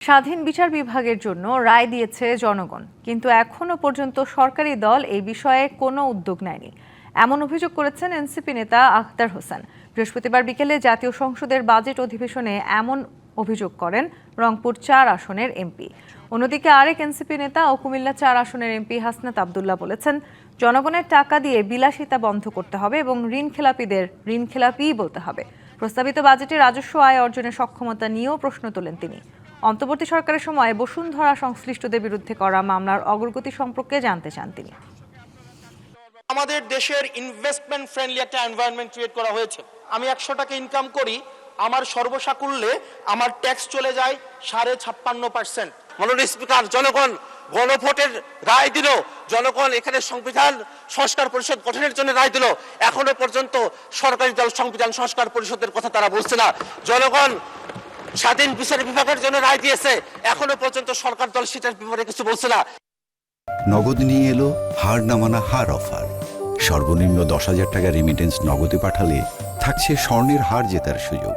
স্বাধীন বিচার বিভাগের জন্য রায় দিয়েছে জনগণ, কিন্তু এখনো পর্যন্ত সরকারি দল এই বিষয়ে কোনো উদ্যোগ নেয়নি, এমন অভিযোগ করেছেন এনসিপি নেতা আখতার হোসেন। বৃহস্পতিবার বিকেলে জাতীয় সংসদের বাজেট অধিবেশনে এমন অভিযোগ করেন রংপুর ৪ আসনের এমপি। অন্যদিকে আরেক এনসিপি নেতা ও কুমিল্লা ৪ আসনের এমপি হাসনাত আবদুল্লাহ বলেছেন, জনগণের টাকা দিয়ে বিলাসিতা বন্ধ করতে হবে এবং ঋণ খেলাপিদের ঋণ খেলাপিই বলতে হবে। প্রস্তাবিত বাজেটে রাজস্ব আয় অর্জনের সক্ষমতা নিয়েও প্রশ্ন তোলেন তিনি। অন্তর্বর্তী সরকারের সময় বসুন্ধরা সংশ্লিষ্টদের বিরুদ্ধে করা মামলার অগ্রগতি সম্পর্কে জানতে চান তিনি। আমাদের দেশের ইনভেস্টমেন্ট ফ্রেন্ডলি একটা এনভায়রনমেন্ট ক্রিয়েট করা হয়েছে। আমি ১০০ টাকা ইনকাম করি, আমার সর্বসাকুল্যে আমার ট্যাক্স চলে যায় ৫.৫%। মাননীয় স্পিকার, জনগণ গণভোটের রায় দিল, জনগণ এখানে সংবিধান সংস্কার পরিষদ গঠনের জন্য রায় দিল। এখনো পর্যন্ত সরকারি দল সংবিধান সংস্কার পরিষদের কথা তারা বলছে না। জনগণ স্বাধীন বিচার বিভাগের জন্য রায় দিয়েছে, এখনো পর্যন্ত সরকার দল সেটার ব্যাপারে কিছু বলছে না। নগদ নিয়ে এলো হার না মানা হার অফার। সর্বনিম্ন ১০,০০০ টাকা রেমিটেন্স নগদে পাঠালে থাকছে স্বর্ণের হার জেতার সুযোগ।